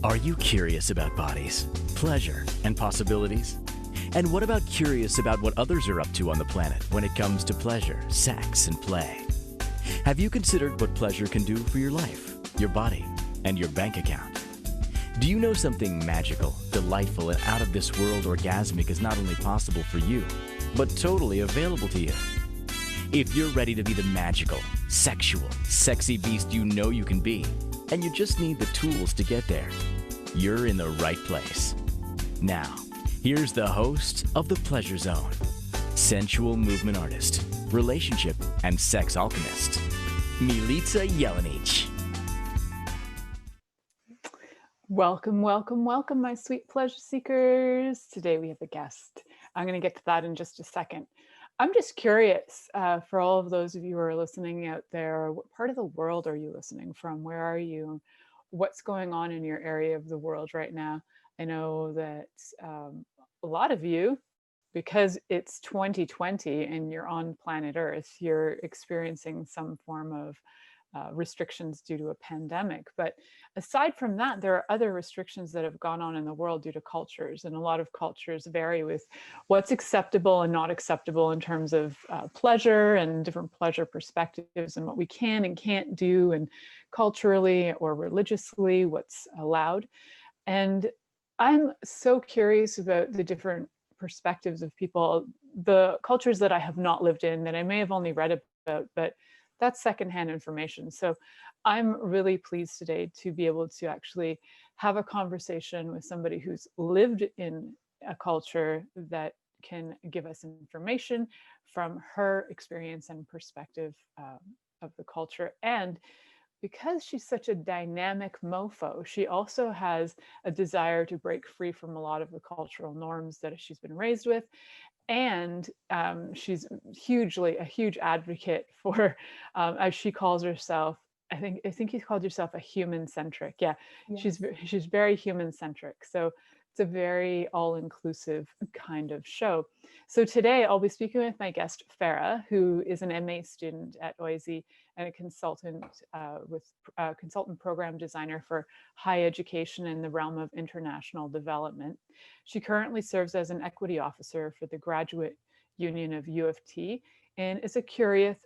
Are you curious about bodies, pleasure, and possibilities? And what about curious about what others are up to on the planet when it comes to pleasure, sex, and play? Have you considered what pleasure can do for your life, your body, and your bank account? Do you know something magical, delightful, and out of this world orgasmic is not only possible for you, but totally available to you? If you're ready to be the magical, sexual, sexy beast you know you can be, and you just need the tools to get there, you're in the right place. Now, here's the host of The Pleasure Zone, sensual movement artist, relationship and sex alchemist, Milica Jelenic. Welcome, welcome, welcome, my sweet pleasure seekers. Today we have a guest. I'm going to get to that in just a second. I'm just curious, for all of those of you who are listening out there, what part of the world are you listening from? Where are you? What's going on in your area of the world right now? I know that a lot of you, because it's 2020 and you're on planet Earth, you're experiencing some form of restrictions due to a pandemic. But aside from that, there are other restrictions that have gone on in the world due to cultures. And a lot of cultures vary with what's acceptable and not acceptable in terms of pleasure and different pleasure perspectives and what we can and can't do, and culturally or religiously, what's allowed. And I'm so curious about the different perspectives of people, the cultures that I have not lived in, that I may have only read about, but that's secondhand information. So I'm really pleased today to be able to actually have a conversation with somebody who's lived in a culture that can give us information from her experience and perspective of the culture. And because she's such a dynamic mofo, she also has a desire to break free from a lot of the cultural norms that she's been raised with. And she's a huge advocate for, as she calls herself, I think you called yourself a human centric. Yeah, yes. She's very human centric. So it's a very all-inclusive kind of show. So today I'll be speaking with my guest, Farrah, who is an MA student at OISE and a consultant consultant program designer for higher education in the realm of international development. She currently serves as an equity officer for the Graduate Union of U of T and is a curious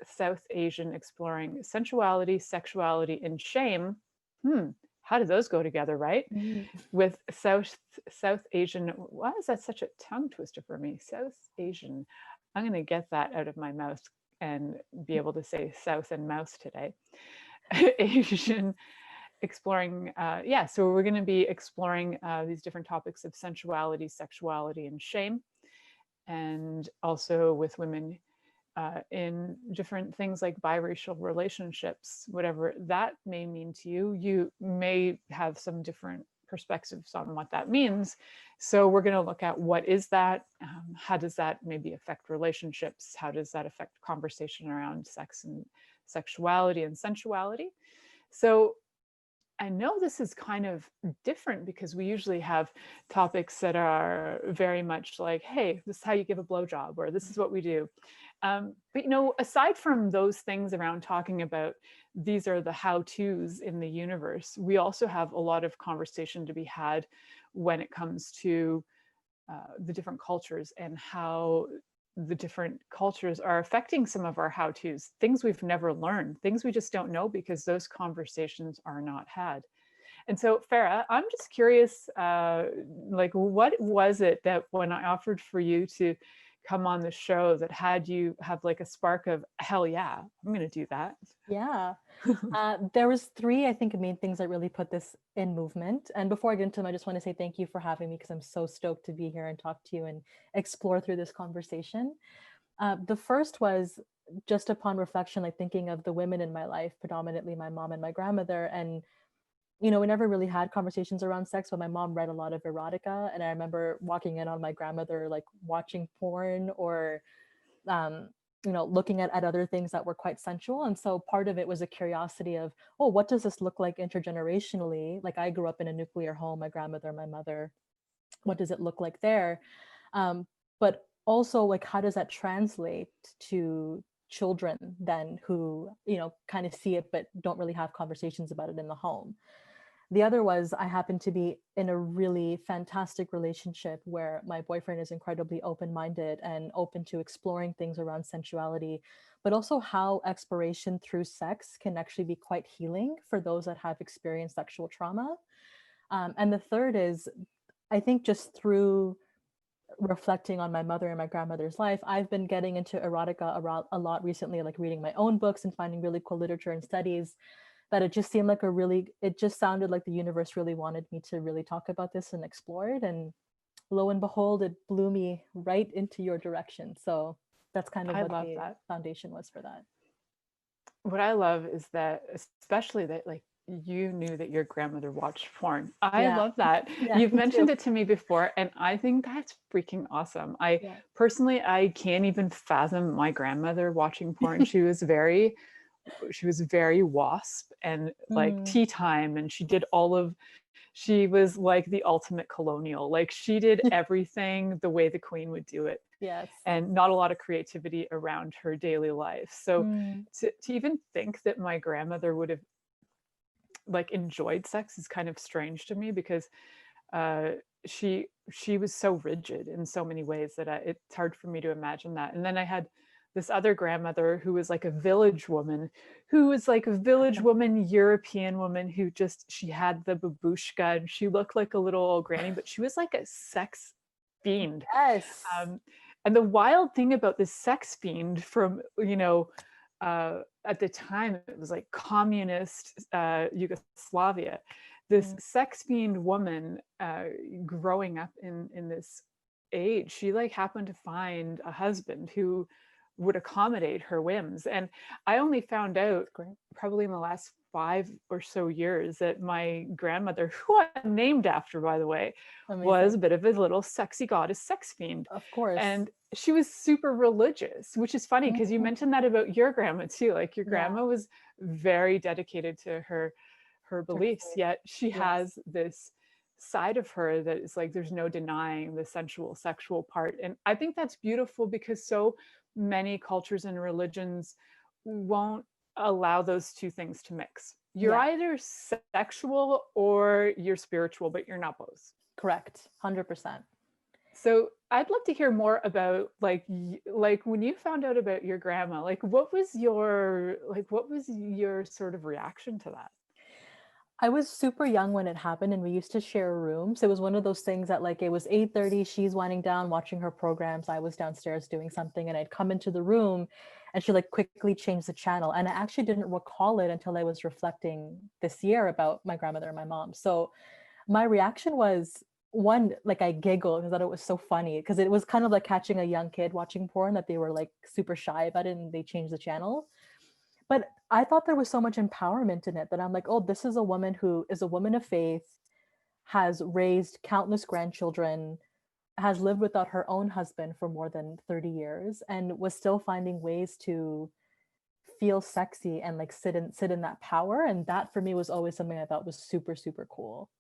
South Asian exploring sensuality, sexuality, and shame. How do those go together, right? With South Asian, why is that such a tongue twister for me? South Asian. I'm going to get that out of my mouth and be able to say South and mouse today. Asian exploring, so we're going to be exploring these different topics of sensuality, sexuality, and shame, and also with women in different things like biracial relationships, whatever that may mean to you. You may have some different perspectives on what that means. So we're going to look at what is that, how does that maybe affect relationships, how does that affect conversation around sex and sexuality and sensuality. So I know this is kind of different because we usually have topics that are very much like, hey, this is how you give a blowjob, or this is what we do. But aside from those things around talking about these are the how-tos in the universe, we also have a lot of conversation to be had when it comes to the different cultures and how the different cultures are affecting some of our how-tos, things we've never learned, things we just don't know because those conversations are not had. And so, Farrah, I'm just curious, what was it that when I offered for you to come on the show that had you have like a spark of, hell yeah, I'm going to do that? Yeah, there was three, I think, main things that really put this in movement. And before I get into them, I just want to say thank you for having me because I'm so stoked to be here and talk to you and explore through this conversation. The first was just upon reflection, like thinking of the women in my life, predominantly my mom and my grandmother. And we never really had conversations around sex, but my mom read a lot of erotica. And I remember walking in on my grandmother, like watching porn or, looking at other things that were quite sensual. And so part of it was a curiosity of, oh, what does this look like intergenerationally? Like I grew up in a nuclear home, my grandmother, my mother, what does it look like there? But also like, how does that translate to children then who, kind of see it, but don't really have conversations about it in the home? The other was I happened to be in a really fantastic relationship where my boyfriend is incredibly open-minded and open to exploring things around sensuality, but also how exploration through sex can actually be quite healing for those that have experienced sexual trauma. And the third is, I think just through reflecting on my mother and my grandmother's life, I've been getting into erotica a lot recently, like reading my own books and finding really cool literature and studies, that it just seemed like it just sounded like the universe really wanted me to really talk about this and explore it. And lo and behold, it blew me right into your direction. So that's kind of I what love the that. foundation was for that. What I love is that, especially that like you knew that your grandmother watched porn. I Yeah. love that. Yeah, You've me mentioned too. it to me before, and I think that's freaking awesome. I Yeah. personally, I can't even fathom my grandmother watching porn. She was very wasp and like Mm, tea time, and she was like the ultimate colonial. Like she did everything the way the queen would do it, yes. and not a lot of creativity around her daily life. So Mm, to even think that my grandmother would have like enjoyed sex is kind of strange to me, because uh, she was so rigid in so many ways that it's hard for me to imagine that. And then I had this other grandmother who was like a village woman, European woman, who just, she had the babushka and she looked like a little old granny, but she was like a sex fiend. yes. And the wild thing about this sex fiend from, at the time it was like communist Yugoslavia, this Mm, sex fiend woman, growing up in this age, she like happened to find a husband who would accommodate her whims. And I only found out that's great. probably in the last 5 or so years that my grandmother, who I'm named after, by the way, was Amazing. a bit of a little sexy goddess sex fiend. Of course. And she was super religious, which is funny because you Mhm. mentioned that about your grandma too. Like your Yeah. grandma was very dedicated to her To her beliefs, faith. yet she Yes. has this side of her that is like there's no denying the sensual sexual part. And I think that's beautiful because so many cultures and religions won't allow those two things to mix. You're Yeah. either sexual or you're spiritual, but you're not both. Correct. 100%. So I'd love to hear more about like when you found out about your grandma, like what was your sort of reaction to that? I was super young when it happened and we used to share rooms. It was one of those things that like it was 8:30, she's winding down watching her programs, I was downstairs doing something, and I'd come into the room and she like quickly changed the channel. And I actually didn't recall it until I was reflecting this year about my grandmother and my mom. So my reaction was, one, like I giggled because I thought it was so funny, because it was kind of like catching a young kid watching porn, that they were like super shy about it and they changed the channel. But I thought there was so much empowerment in it that I'm like, oh, this is a woman who is a woman of faith, has raised countless grandchildren, has lived without her own husband for more than 30 years, and was still finding ways to feel sexy and like sit in that power. And that for me was always something I thought was super, super cool.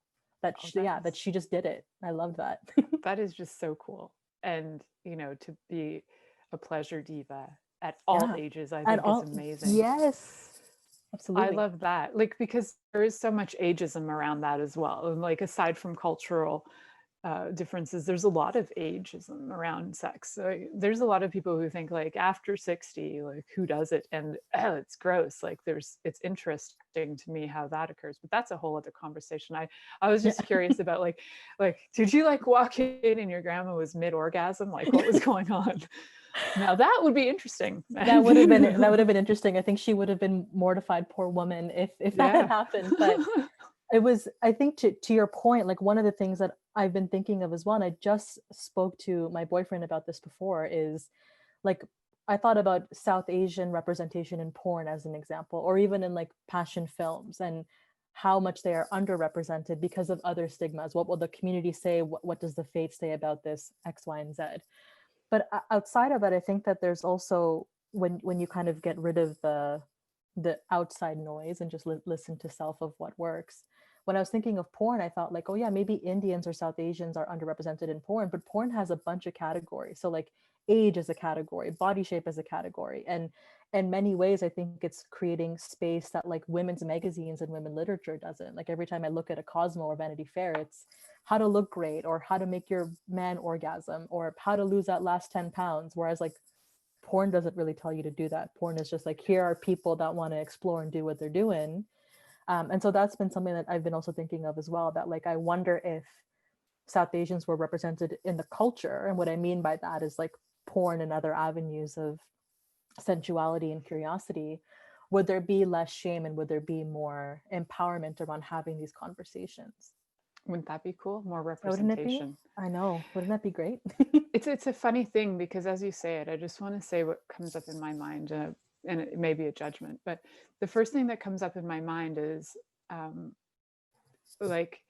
Oh, Yeah, that she just did it. I love that. that is just so cool. And, to be a pleasure diva at all Yeah. ages, I At think is all. amazing. Yes. I Absolutely. love that. Like, because there is so much ageism around that as well. And like, aside from cultural differences, there's a lot of ageism around sex. So there's a lot of people who think like after 60, like who does it? And oh, it's gross. Like it's interesting to me how that occurs, but that's a whole other conversation. I was Yeah. just curious about like, did you like walk in and your grandma was mid orgasm? Like what was going on? Now that would be interesting. That would have been interesting. I think she would have been mortified, poor woman, if that had Yeah. happened. But it was, I think, to your point, like one of the things that I've been thinking of as well, and I just spoke to my boyfriend about this before, is like I thought about South Asian representation in porn as an example, or even in like passion films, and how much they are underrepresented because of other stigmas. What will the community say? What does the faith say about this X, Y, and Z? But outside of that, I think that there's also, when you kind of get rid of the outside noise and just listen to self of what works. When I was thinking of porn, I thought like, oh yeah, maybe Indians or South Asians are underrepresented in porn, but porn has a bunch of categories. So like age is a category, body shape is a category, and in many ways, I think it's creating space that like women's magazines and women literature doesn't. Like every time I look at a Cosmo or Vanity Fair, it's how to look great, or how to make your man orgasm, or how to lose that last 10 pounds. Whereas like porn doesn't really tell you to do that. Porn is just like, here are people that want to explore and do what they're doing. And so that's been something that I've been also thinking of as well, that like, I wonder if South Asians were represented in the culture. And what I mean by that is like porn and other avenues of sensuality and curiosity, would there be less shame and would there be more empowerment around having these conversations? Wouldn't that be cool? More Wouldn't it be? representation. I know. Wouldn't that be great? It's a funny thing because as you say it, I just want to say what comes up in my mind, and it may be a judgment, but the first thing that comes up in my mind is like,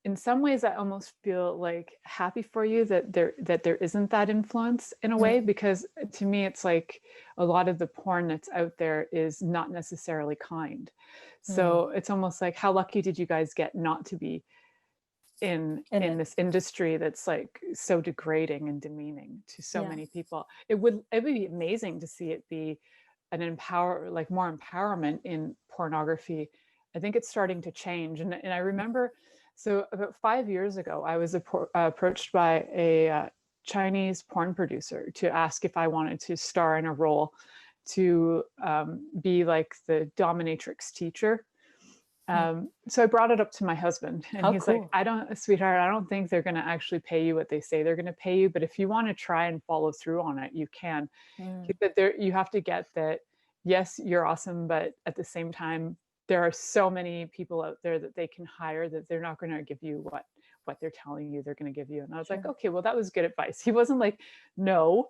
in some ways I almost feel like happy for you that there isn't that influence in a way, because to me it's like a lot of the porn that's out there is not necessarily kind. So it's almost like, how lucky did you guys get not to be in this industry that's like so degrading and demeaning to so many people. It would be amazing to see it be more empowerment in pornography. I think it's starting to change. And I remember, so about 5 years ago, I was approached by a Chinese porn producer to ask if I wanted to star in a role to be like the dominatrix teacher. So I brought it up to my husband, and he's like, sweetheart, I don't think they're going to actually pay you what they say they're going to pay you. But if you want to try and follow through on it, you can. But you have to get that, yes, you're awesome. But at the same time, there are so many people out there that they can hire that they're not going to give you what they're telling you they're going to give you. And I was like, okay, well, that was good advice. He wasn't like, no,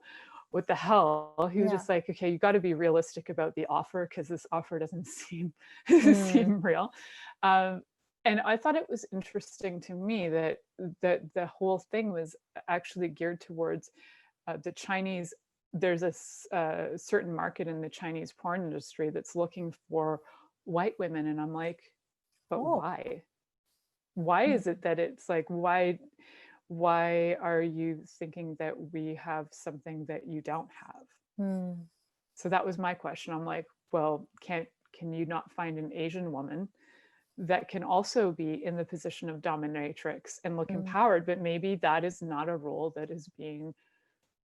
what the hell? He was just like, okay, you got to be realistic about the offer, because this offer doesn't seem real. And I thought it was interesting to me that the whole thing was actually geared towards the Chinese. There's a certain market in the Chinese porn industry that's looking for white women, and I'm like, but why? Why is it that it's like, why are you thinking that we have something that you don't have? So that was my question. I'm like, well, can you not find an Asian woman that can also be in the position of dominatrix and look empowered, but maybe that is not a role that is being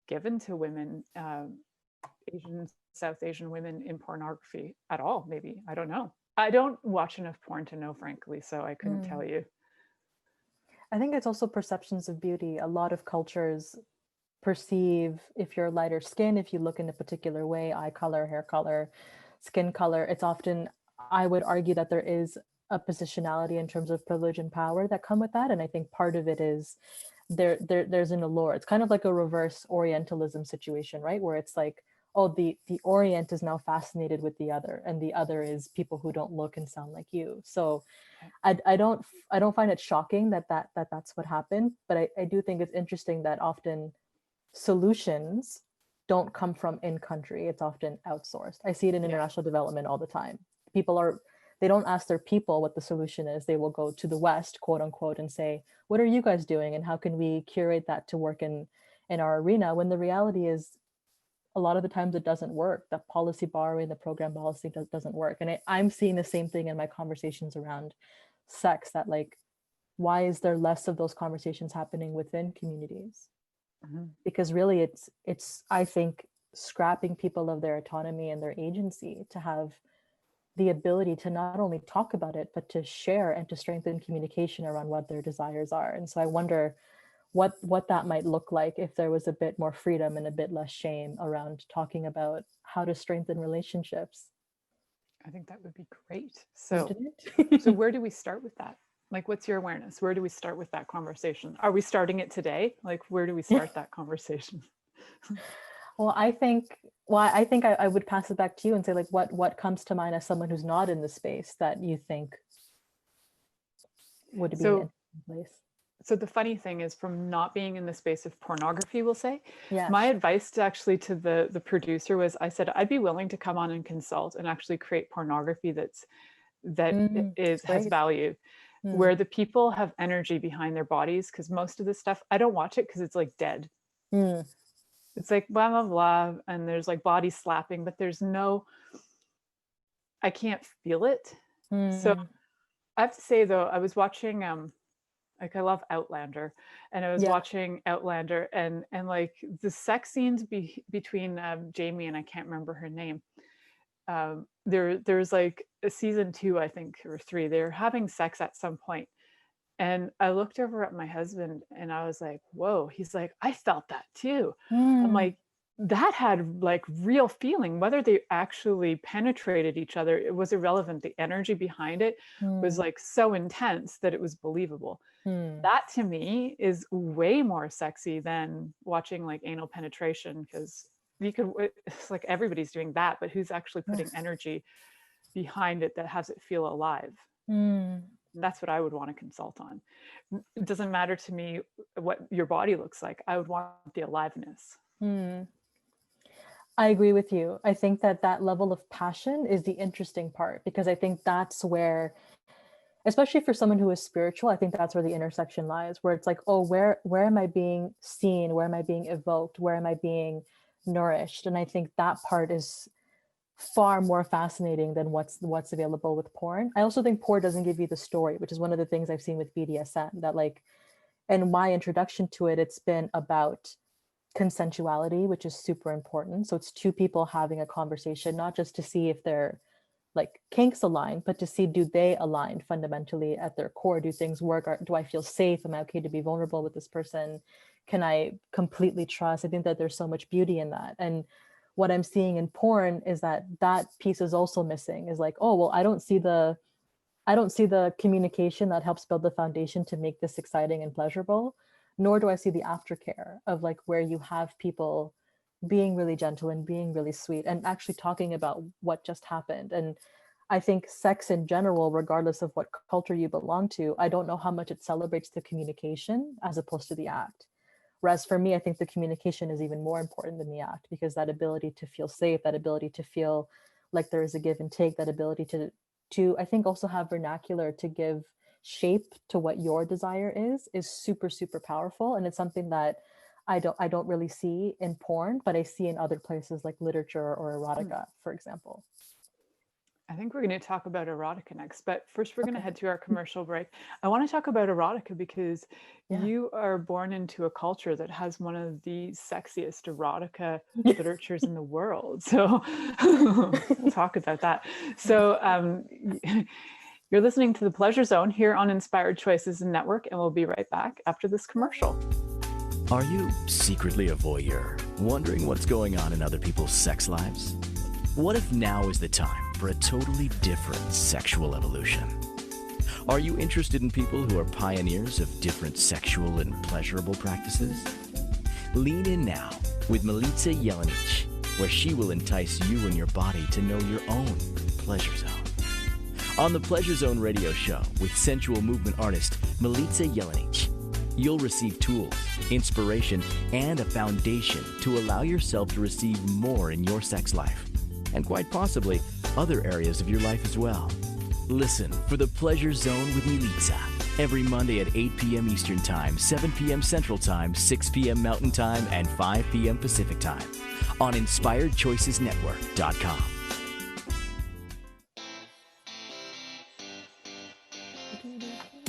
given to women, South Asian women in pornography at all, maybe. I don't know. I don't watch enough porn to know, frankly, so I couldn't tell you. I think it's also perceptions of beauty. A lot of cultures perceive, if you're lighter skin, if you look in a particular way, eye color, hair color, skin color, it's often, I would argue that there is a positionality in terms of privilege and power that come with that. And I think part of it is there's an allure. It's kind of like a reverse Orientalism situation, right? Where it's like, oh, the Orient is now fascinated with the other, and the other is people who don't look and sound like you. So I don't find it shocking that's what happened, but I do think it's interesting that often solutions don't come from in country. It's often outsourced. I see it in international development all the time. They don't ask their people what the solution is. They will go to the West, quote unquote, and say, what are you guys doing? And how can we curate that to work in our arena? When the reality is, a lot of the times it doesn't work. The policy borrowing, the program policy doesn't work. And I'm seeing the same thing in my conversations around sex, that like, why is there less of those conversations happening within communities? Because really it's, I think, scrapping people of their autonomy and their agency to have the ability to not only talk about it, but to share and to strengthen communication around what their desires are. And so I wonder what that might look like if there was a bit more freedom and a bit less shame around talking about how to strengthen relationships. I think that would be great. So where do we start with that? Like, what's your awareness? Where do we start with that conversation? Are we starting it today? Like, where do we start that conversation? Well, I think I would pass it back to you and say, like, what comes to mind as someone who's not in the space that you think would be an interesting place? So the funny thing is, from not being in the space of pornography, we'll say, yes, my advice to the producer was, I said, I'd be willing to come on and consult and actually create pornography that has value, where the people have energy behind their bodies. Because most of the stuff, I don't watch it because it's like dead. It's like blah, blah, blah. And there's like body slapping, but there's no, I can't feel it. So I have to say though, I was watching, like I love Outlander, and I was Yeah. watching Outlander, and like the sex scenes between Jamie and I can't remember her name. There's like a season 2, I think, or 3. They're having sex at some point, and I looked over at my husband, and I was like, "Whoa!" He's like, "I felt that too." I'm Mm. like, that had like real feeling. Whether they actually penetrated each other, it was irrelevant. The energy behind it was Mm. like so intense that it was believable. Mm. That to me is way more sexy than watching like anal penetration, because you could, it's like everybody's doing that, but who's actually putting Yes. energy behind it that has it feel alive? Mm. That's what I would want to consult on. It doesn't matter to me what your body looks like. I would want the aliveness. Mm. I agree with you. I think that that level of passion is the interesting part, because I think that's where, especially for someone who is spiritual, I think that's where the intersection lies, where it's like, oh, where am I being seen? Where am I being evoked? Where am I being nourished? And I think that part is far more fascinating than what's available with porn. I also think porn doesn't give you the story, which is one of the things I've seen with BDSM, that like, in my introduction to it, it's been about consensuality, which is super important. So it's two people having a conversation, not just to see if they're like kinks align, but to see, do they align fundamentally at their core? Do things work? Or do I feel safe? Am I okay to be vulnerable with this person? Can I completely trust? I think that there's so much beauty in that. And what I'm seeing in porn is that that piece is also missing, is like, oh, well, I don't see the communication that helps build the foundation to make this exciting and pleasurable, nor do I see the aftercare of like where you have people being really gentle and being really sweet and actually talking about what just happened. And I think sex in general, regardless of what culture you belong to, I don't know how much it celebrates the communication as opposed to the act. Whereas for me, I think the communication is even more important than the act, because that ability to feel safe, that ability to feel like there is a give and take, that ability to I think also have vernacular to give shape to what your desire is super, super powerful. And it's something that I don't really see in porn, but I see in other places like literature or erotica, for example. I think we're going to talk about erotica next, but first we're going to Okay. head to our commercial break. I want to talk about erotica because Yeah. you are born into a culture that has one of the sexiest erotica literatures in the world. So we'll talk about that. So you're listening to The Pleasure Zone here on Inspired Choices Network, and we'll be right back after this commercial. Are you secretly a voyeur, wondering what's going on in other people's sex lives? What if now is the time for a totally different sexual evolution? Are you interested in people who are pioneers of different sexual and pleasurable practices? Lean in now with Milica Jelenic, where she will entice you and your body to know your own pleasure zone. On the Pleasure Zone radio show with sensual movement artist Milica Jelenic, you'll receive tools, inspiration, and a foundation to allow yourself to receive more in your sex life, and quite possibly other areas of your life as well. Listen for the Pleasure Zone with Milica every Monday at 8 p.m. Eastern Time, 7 p.m. Central Time, 6 p.m. Mountain Time, and 5 p.m. Pacific Time on InspiredChoicesNetwork.com.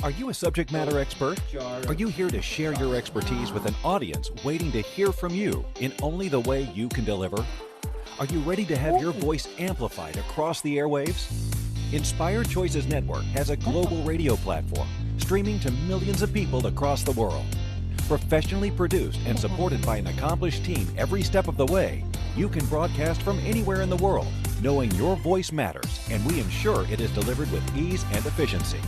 Are you a subject matter expert? Are you here to share your expertise with an audience waiting to hear from you in only the way you can deliver? Are you ready to have your voice amplified across the airwaves? Inspired Choices Network has a global radio platform streaming to millions of people across the world. Professionally produced and supported by an accomplished team every step of the way, you can broadcast from anywhere in the world, knowing your voice matters, and we ensure it is delivered with ease and efficiency.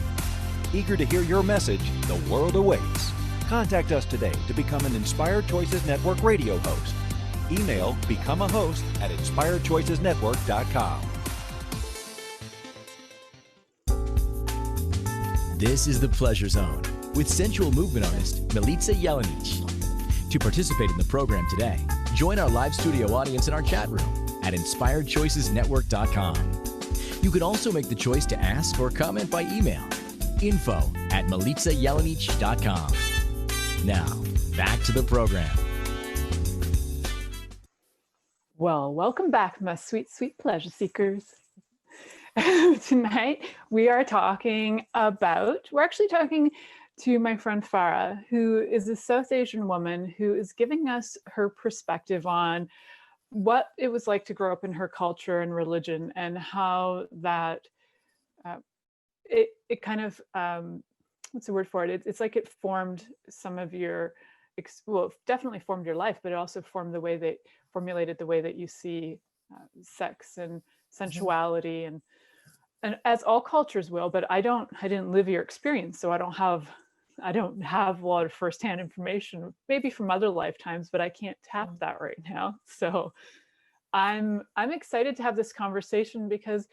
Eager to hear your message, the world awaits. Contact us today to become an Inspired Choices Network radio host. Email becomeahost@inspiredchoicesnetwork.com. This is The Pleasure Zone with sensual movement artist Milica Jelenic. To participate in the program today, join our live studio audience in our chat room at InspiredChoicesNetwork.com. You can also make the choice to ask or comment by email, info@milicajelenic.com. Now, back to the program. Well, welcome back, my sweet, sweet pleasure seekers. Tonight, we're actually talking to my friend Farrah, who is a South Asian woman who is giving us her perspective on what it was like to grow up in her culture and religion, and how that it kind of what's the word for it? It's like it formed some of your, well, definitely formed your life, but it also formulated the way that you see sex and sensuality, and as all cultures will. But I didn't live your experience, so I don't have a lot of firsthand information, maybe from other lifetimes, but I can't tap that right now. So I'm excited to have this conversation, because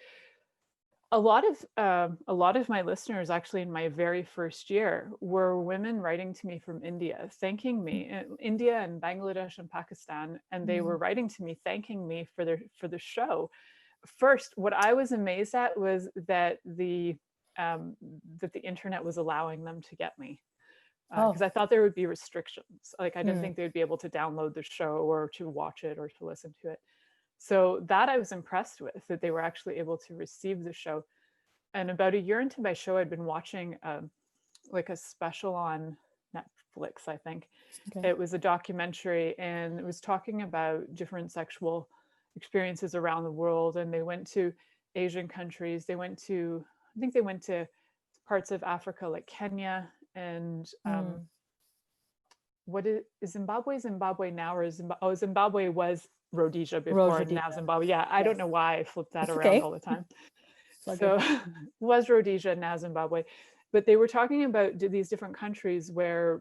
a lot of my listeners, actually, in my very first year, were women writing to me from India, thanking me, India and Bangladesh and Pakistan, and they were writing to me thanking me for the show. First, what I was amazed at was that the internet was allowing them to get me, because I thought there would be restrictions. Like, I didn't think they would be able to download the show or to watch it or to listen to it. So that I was impressed with, that they were actually able to receive the show. And about a year into my show, I'd been watching like a special on Netflix, I think. Okay. It was a documentary, and it was talking about different sexual experiences around the world. And they went to Asian countries. I think they went to parts of Africa, like Kenya, and what is Zimbabwe now, or Zimbabwe was Rhodesia before, and now Zimbabwe. Yeah, I don't know why I flipped that around all the time. So was Rhodesia, now Zimbabwe. But they were talking about these different countries where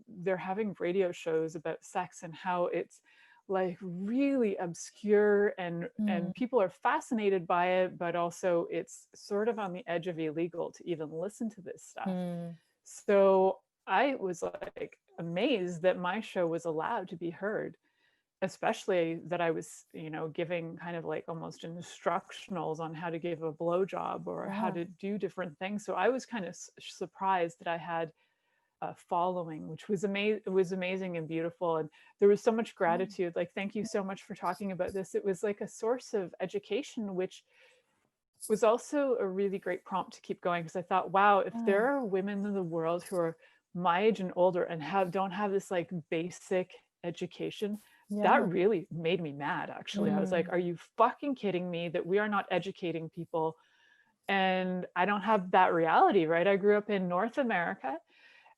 they're having radio shows about sex, and how it's like really obscure, and people are fascinated by it, but also it's sort of on the edge of illegal to even listen to this stuff. So I was like amazed that my show was allowed to be heard, especially that I was, giving kind of like almost instructionals on how to give a blowjob or how to do different things. So I was kind of surprised that I had a following, which was amazing. It was amazing and beautiful, and there was so much gratitude. Like, thank you so much for talking about this. It was like a source of education, which was also a really great prompt to keep going, because I thought, wow, if there are women in the world who are my age and older and don't have this like basic education, that really made me mad, actually. I was like, are you fucking kidding me that we are not educating people? And I don't have that reality, right? I grew up in North America.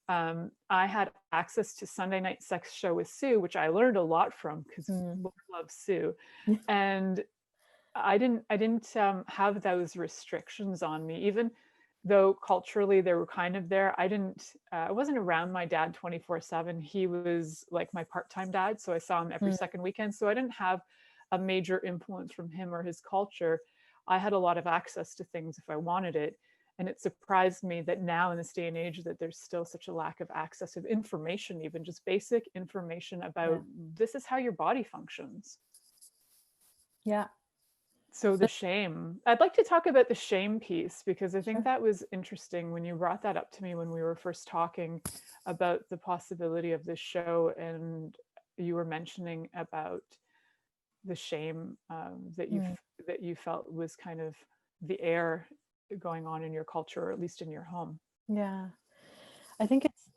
I had access to Sunday Night Sex Show with Sue, which I learned a lot from, because Lord loves Sue. And I didn't have those restrictions on me, even though culturally they were kind of there. I wasn't around my dad 24/7. He was like my part-time dad, so I saw him every second weekend. So I didn't have a major influence from him or his culture. I had a lot of access to things if I wanted it. And it surprised me that now, in this day and age, that there's still such a lack of access of information, even just basic information about this is how your body functions. Yeah. So the shame, I'd like to talk about the shame piece, because I think that was interesting when you brought that up to me when we were first talking about the possibility of this show, and you were mentioning about the shame that you felt was kind of the air going on in your culture, or at least in your home. Yeah, I think it's,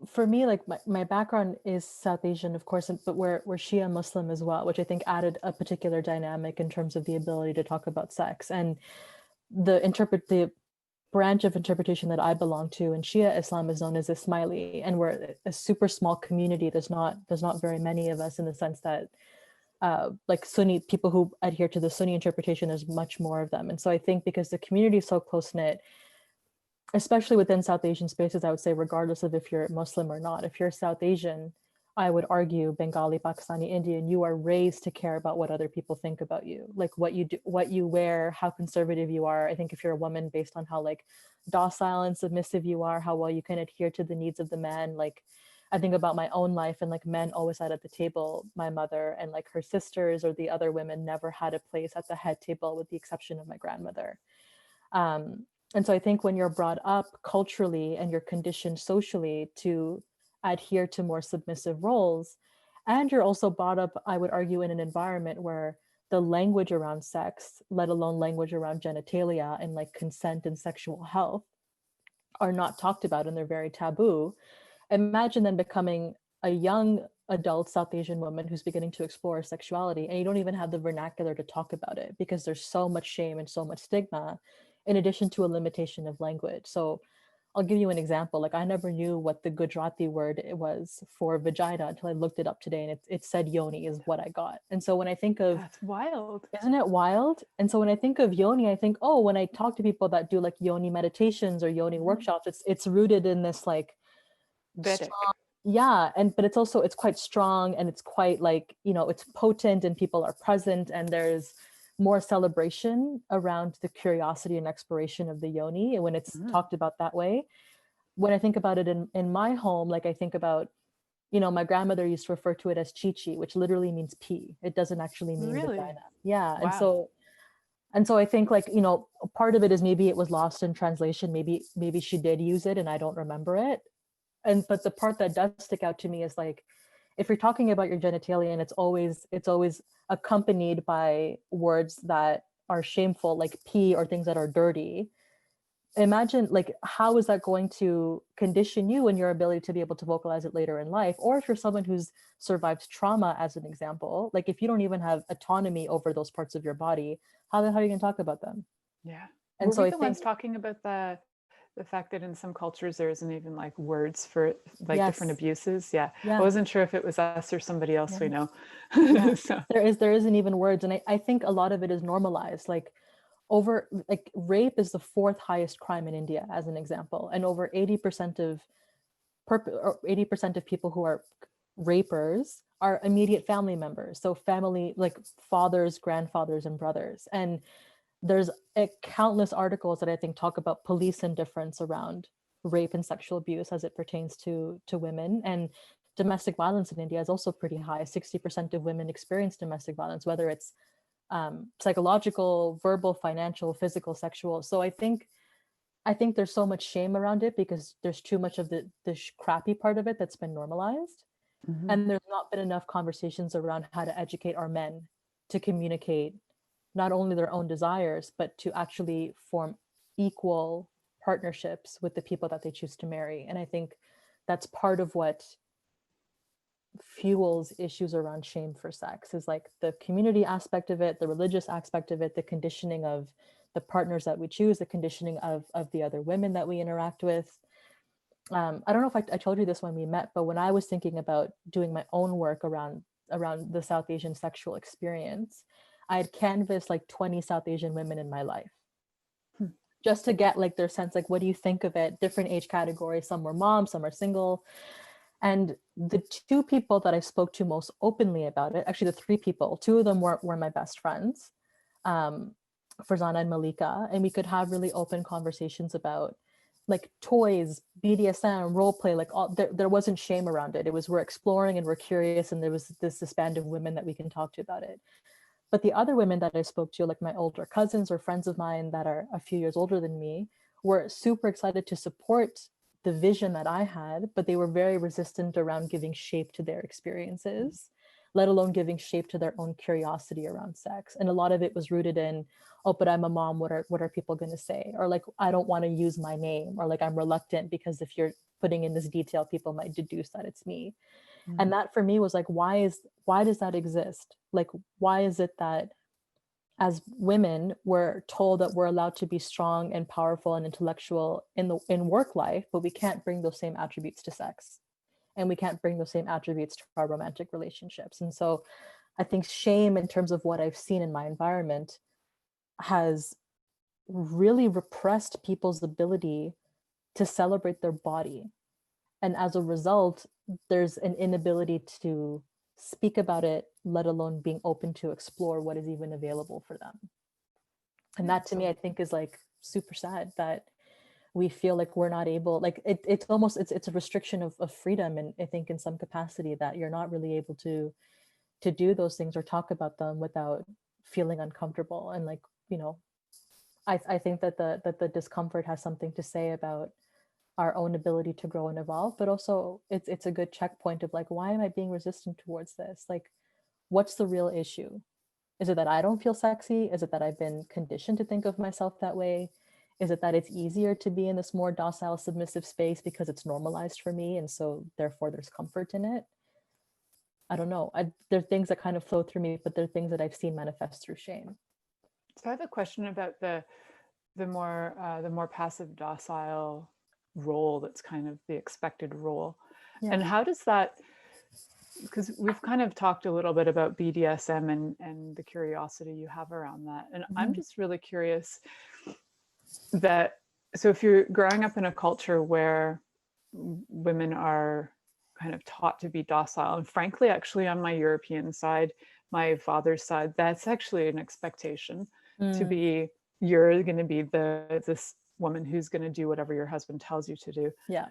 for me, like my background is South Asian, of course, but we're Shia Muslim as well, which I think added a particular dynamic in terms of the ability to talk about sex. And the branch of interpretation that I belong to in Shia Islam is known as Ismaili, and we're a super small community. There's not very many of us, in the sense that like Sunni people who adhere to the Sunni interpretation, there's much more of them. And so I think because the community is so close knit, especially within South Asian spaces, I would say, regardless of if you're Muslim or not, if you're South Asian, I would argue Bengali, Pakistani, Indian, you are raised to care about what other people think about you, like what you do, what you wear, how conservative you are. I think if you're a woman, based on how like docile and submissive you are, how well you can adhere to the needs of the man. Like, I think about my own life, and like men always sat at the table. My mother and like her sisters or the other women never had a place at the head table, with the exception of my grandmother. And so I think when you're brought up culturally and you're conditioned socially to adhere to more submissive roles, And you're also brought up, I would argue, in an environment where the language around sex, let alone language around genitalia and like consent and sexual health, are not talked about, and they're very taboo. Imagine then becoming a young adult South Asian woman who's beginning to explore sexuality, and you don't even have the vernacular to talk about it because there's so much shame and so much stigma, in addition to a limitation of language. So I'll give you an example. Like, I never knew what the Gujarati word it was for vagina until I looked it up today, and it said yoni is what I got. And so when I think of, That's wild. isn't it wild? And so when I think of yoni, I think, oh, when I talk to people that do like yoni meditations or yoni workshops, it's rooted in this like Vedic. yeah, but it's quite strong, and it's quite like, it's potent, and people are present, and there's more celebration around the curiosity and exploration of the yoni when it's talked about that way. When I think about it in my home, like I think about, my grandmother used to refer to it as chichi, which literally means pee. It doesn't actually mean Really? vagina. Yeah. Wow. And so I think, like, part of it is maybe it was lost in translation. Maybe she did use it and I don't remember it. But the part that does stick out to me is, like, if you're talking about your genitalia, and it's always accompanied by words that are shameful, like pee, or things that are dirty. Imagine, like, how is that going to condition you in your ability to be able to vocalize it later in life? Or if you're someone who's survived trauma, as an example, like, if you don't even have autonomy over those parts of your body, how the hell are you going to talk about them? Yeah. And Were so we I the think, ones talking about the fact that in some cultures there isn't even like words for like different yes, abuses? Yeah. I yeah, wasn't sure if it was us or somebody else yeah. we know. Yeah, So there isn't even words. And I think a lot of it is normalized. Like, rape is the fourth highest crime in India, as an example, and over 80% of 80% of people who are rapers are immediate family members. So family, like fathers, grandfathers, and brothers. And there's countless articles that I think talk about police indifference around rape and sexual abuse as it pertains to women. And domestic violence in India is also pretty high. 60% of women experience domestic violence, whether it's psychological, verbal, financial, physical, sexual. So I think there's so much shame around it because there's too much of the crappy part of it that's been normalized. And there's not been enough conversations around how to educate our men to communicate not only their own desires, but to actually form equal partnerships with the people that they choose to marry. And I think that's part of what fuels issues around shame for sex, is like the community aspect of it, the religious aspect of it, the conditioning of the partners that we choose, the conditioning of the other women that we interact with. I don't know if I told you this when we met, but when I was thinking about doing my own work around the South Asian sexual experience, I had canvassed like 20 South Asian women in my life, just to get like their sense, like, what do you think of it? Different age categories. Some were moms, some are single. And the two people that I spoke to most openly about it, actually the three people, two of them were my best friends, Farzana and Milica, and we could have really open conversations about like toys, BDSM, role play, like all, there wasn't shame around it. It was, we're exploring and we're curious, and there was this band of women that we can talk to about it. But the other women that I spoke to, like my older cousins or friends of mine that are a few years older than me, were super excited to support the vision that I had, but they were very resistant around giving shape to their experiences, let alone giving shape to their own curiosity around sex. And a lot of it was rooted in, oh, but I'm a mom, what are people going to say? Or like, I don't want to use my name, or like, I'm reluctant because if you're putting in this detail, people might deduce that it's me. And that for me was like, why does that exist? Like, why is it that as women, we're told that we're allowed to be strong and powerful and intellectual in work life, but we can't bring those same attributes to sex, and we can't bring those same attributes to our romantic relationships? And so I think shame, in terms of what I've seen in my environment, has really repressed people's ability to celebrate their body. And as a result, there's an inability to speak about it, let alone being open to explore what is even available for them. And that to me, I think, is like super sad, that we feel like we're not able, like it's almost, it's a restriction of freedom. And I think in some capacity that you're not really able to do those things or talk about them without feeling uncomfortable. And like, I think that the discomfort has something to say about our own ability to grow and evolve, but also it's a good checkpoint of like, why am I being resistant towards this? Like, what's the real issue? Is it that I don't feel sexy? Is it that I've been conditioned to think of myself that way? Is it that it's easier to be in this more docile, submissive space because it's normalized for me, and so therefore there's comfort in it? I don't know. There are things that kind of flow through me, but there are things that I've seen manifest through shame. So I have a question about the more passive, docile role that's kind of the expected role. Yeah. And how does that, because we've kind of talked a little bit about BDSM and the curiosity you have around that. And I'm just really curious that, so if you're growing up in a culture where women are kind of taught to be docile, and frankly, actually on my European side, my father's side, that's actually an expectation to be, you're going to be this woman who's going to do whatever your husband tells you to do. Yeah.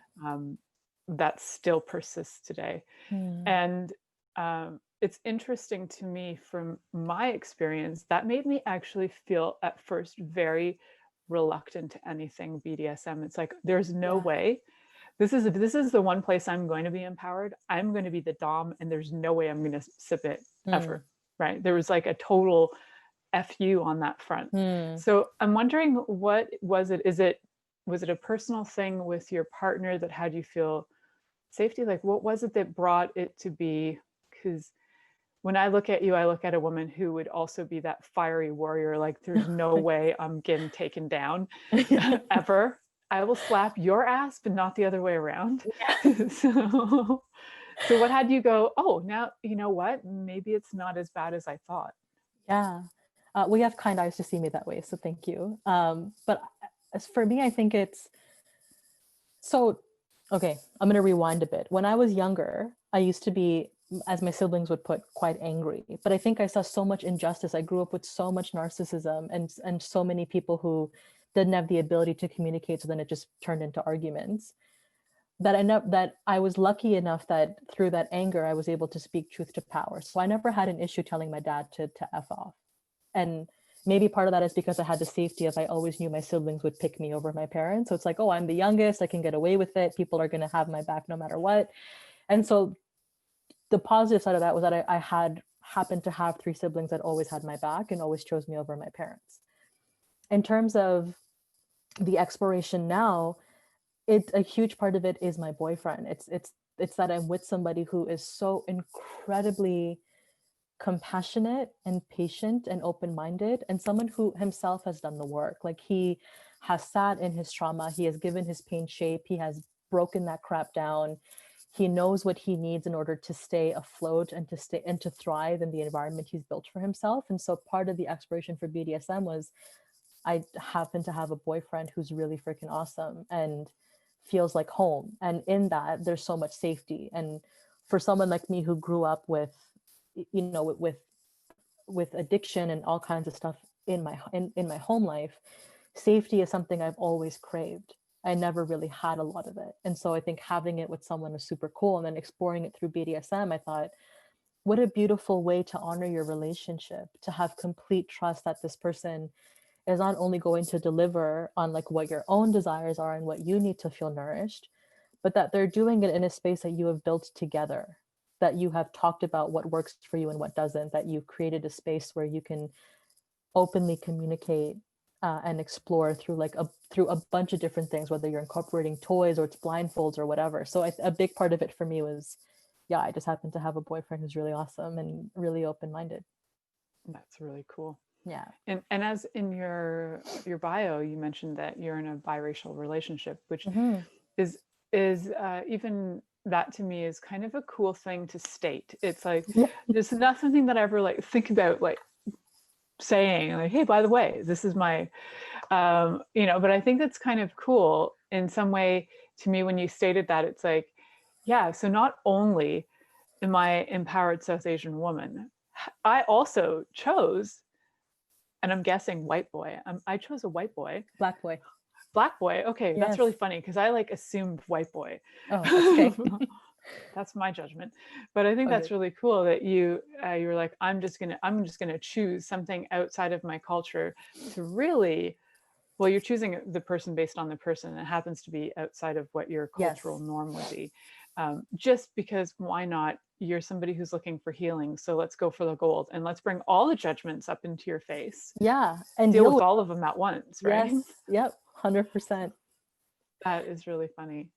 That still persists today. And it's interesting to me from my experience, that made me actually feel at first very reluctant to anything BDSM. It's like, there's no way. This is the one place I'm going to be empowered. I'm going to be the dom, and there's no way I'm going to submit ever. Right? There was like a total FU on that front. So I'm wondering, what was it? Was it a personal thing with your partner that had you feel safety? Like, what was it that brought it to be? Because when I look at you, I look at a woman who would also be that fiery warrior. Like, there's no way I'm getting taken down ever. I will slap your ass, but not the other way around. So what had you go, oh, now, you know what? Maybe it's not as bad as I thought. Yeah. We have kind eyes to see me that way, so thank you. But as for me, I think it's, so, okay, I'm going to rewind a bit. When I was younger, I used to be, as my siblings would put, quite angry. But I think I saw so much injustice. I grew up with so much narcissism and so many people who didn't have the ability to communicate, so then it just turned into arguments. That I was lucky enough that through that anger, I was able to speak truth to power. So I never had an issue telling my dad to F off. And maybe part of that is because I had the safety of, I always knew my siblings would pick me over my parents. So it's like, oh, I'm the youngest, I can get away with it. People are going to have my back no matter what. And so the positive side of that was that I had happened to have 3 siblings that always had my back and always chose me over my parents. In terms of the exploration now, a huge part of it is my boyfriend. It's that I'm with somebody who is so incredibly compassionate and patient and open-minded, and someone who himself has done the work. Like, he has sat in his trauma, he has given his pain shape, he has broken that crap down. He knows what he needs in order to stay afloat and to thrive in the environment he's built for himself. And so part of the exploration for BDSM was, I happen to have a boyfriend who's really freaking awesome and feels like home. And in that, there's so much safety. And for someone like me who grew up with, you know, with addiction and all kinds of stuff in my home life, safety is something I've always craved. I never really had a lot of it. And so I think having it with someone was super cool. And then exploring it through BDSM, I thought, what a beautiful way to honor your relationship, to have complete trust that this person is not only going to deliver on like what your own desires are and what you need to feel nourished, but that they're doing it in a space that you have built together, that you have talked about what works for you and what doesn't, that you created a space where you can openly communicate and explore through a bunch of different things, whether you're incorporating toys or it's blindfolds or whatever. So a big part of it for me was, yeah, I just happen to have a boyfriend who's really awesome and really open-minded. That's really cool. Yeah. And as in your bio, you mentioned that you're in a biracial relationship, which is even that to me is kind of a cool thing to state. It's like, it's not something that I ever like think about like saying like, hey, by the way, this is my, you know, but I think that's kind of cool in some way to me when you stated that. It's like, yeah, so not only am I empowered South Asian woman, I also chose, and I'm guessing white boy. I chose a white boy. Black boy. Black boy. Okay, Yes. That's really funny because I like assumed white boy. Oh, that's okay. That's my judgment. But I think that's really cool that you were like, I'm just gonna choose something outside of my culture to really Well, you're choosing the person based on the person, and it happens to be outside of what your cultural Yes. norm would be. Just because, why not? You're somebody who's looking for healing, so let's go for the gold, and let's bring all the judgments up into your face. Yeah, and Deal deal with with all of them at once, right? yes, yep, 100%. That is really funny.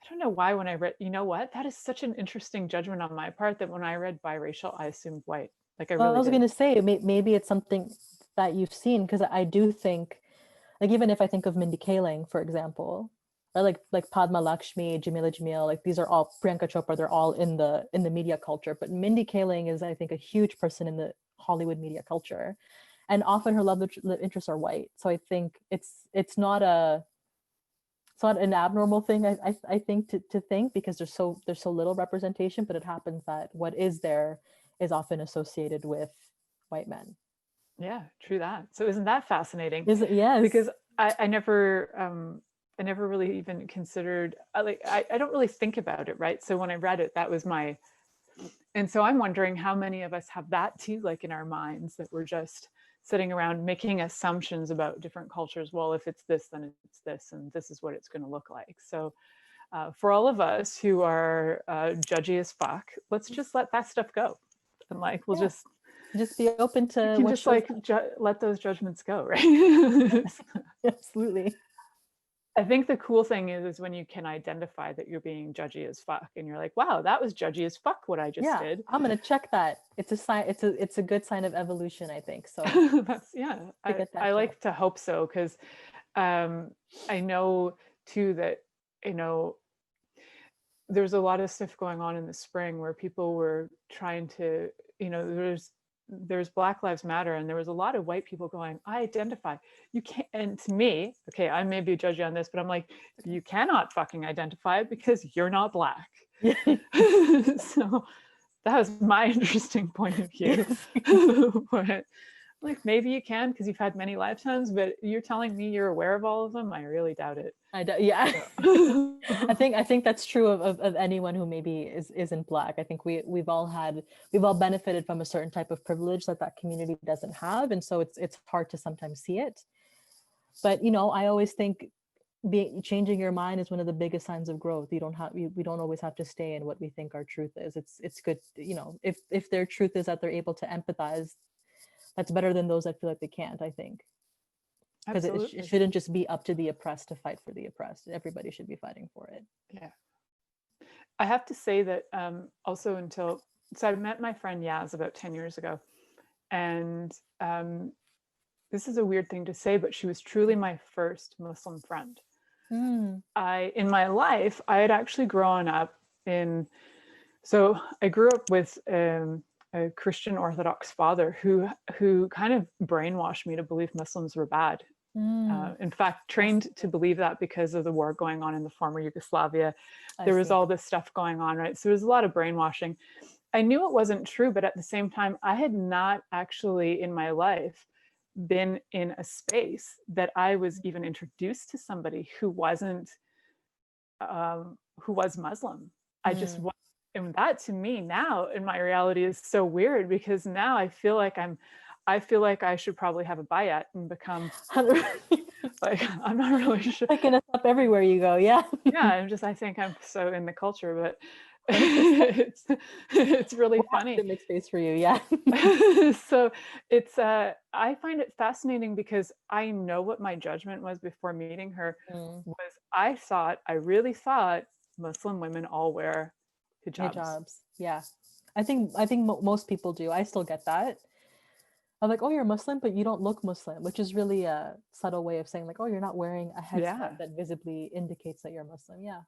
I don't know why when I read, you know what? That is such an interesting judgment on my part that when I read biracial, I assumed white. Like I Well, I really was did. going to say maybe it's something that you've seen, because I do think, like, even if I think of Mindy Kaling, for example, or like Padma Lakshmi, Jamila Jamil, like these are all Priyanka Chopra, they're all in the media culture. But Mindy Kaling is, I think, a huge person in the Hollywood media culture, and often her love interests are white. So I think it's not an abnormal thing, I think, to think, because there's so little representation, but it happens that what is there is often associated with white men. Yeah, true that. So isn't that fascinating? Is it? Yes. Because I never really even considered, I don't really think about it, right? So when I read it, that was my, and so I'm wondering how many of us have that too, like in our minds, that we're just sitting around making assumptions about different cultures. Well, if it's this, then it's this, and this is what it's going to look like. So for all of us who are judgy as fuck, let's just let that stuff go. And like, we'll just be open to you can what just like let those judgments go, right? Absolutely. I think the cool thing is when you can identify that you're being judgy as fuck, and you're like, wow, that was judgy as fuck what I just did. I'm gonna check that. It's a sign. It's a good sign of evolution, I think. So that's I check. like to hope so, because I know too that, you know, there's a lot of stuff going on in the spring where people were trying to, you know, there's Black Lives Matter, and there was a lot of white people going, I identify. You can't, and to me, okay, I may be judgy on this, but I'm like, you cannot fucking identify because you're not Black. So that was my interesting point of view. But like, maybe you can because you've had many lifetimes, but you're telling me you're aware of all of them? I really doubt it. Yeah. I think that's true of anyone who maybe isn't Black. I think we've all benefited from a certain type of privilege that community doesn't have, and so it's hard to sometimes see it. But you know, I always think changing your mind is one of the biggest signs of growth. We don't always have to stay in what we think our truth is. It's good, you know, if their truth is that they're able to empathize, that's better than those that feel like they can't, I think. Because it shouldn't just be up to the oppressed to fight for the oppressed. Everybody should be fighting for it. Yeah. I have to say that also so I met my friend Yaz about 10 years ago. And this is a weird thing to say, but she was truly my first Muslim friend. In my life, I had actually grown up so I grew up with a Christian Orthodox father who kind of brainwashed me to believe Muslims were bad. In fact, trained to believe that because of the war going on in the former Yugoslavia. There was all this stuff going on, right? So there was a lot of brainwashing. I knew it wasn't true, but at the same time, I had not actually in my life been in a space that I was even introduced to somebody who was Muslim. I just, and that to me now in my reality is so weird, because now I feel like I should probably have a bayat and become like, I'm not really sure. Picking us up everywhere you go. Yeah. Yeah. I think I'm so in the culture, but it's really funny. To make space for you. Yeah. So it's, I find it fascinating because I know what my judgment was before meeting her was I really thought Muslim women all wear hijabs. Yeah. I think most people do. I still get that. I'm like, oh, you're Muslim, but you don't look Muslim, which is really a subtle way of saying like, oh, you're not wearing a headscarf that visibly indicates that you're Muslim. Yeah.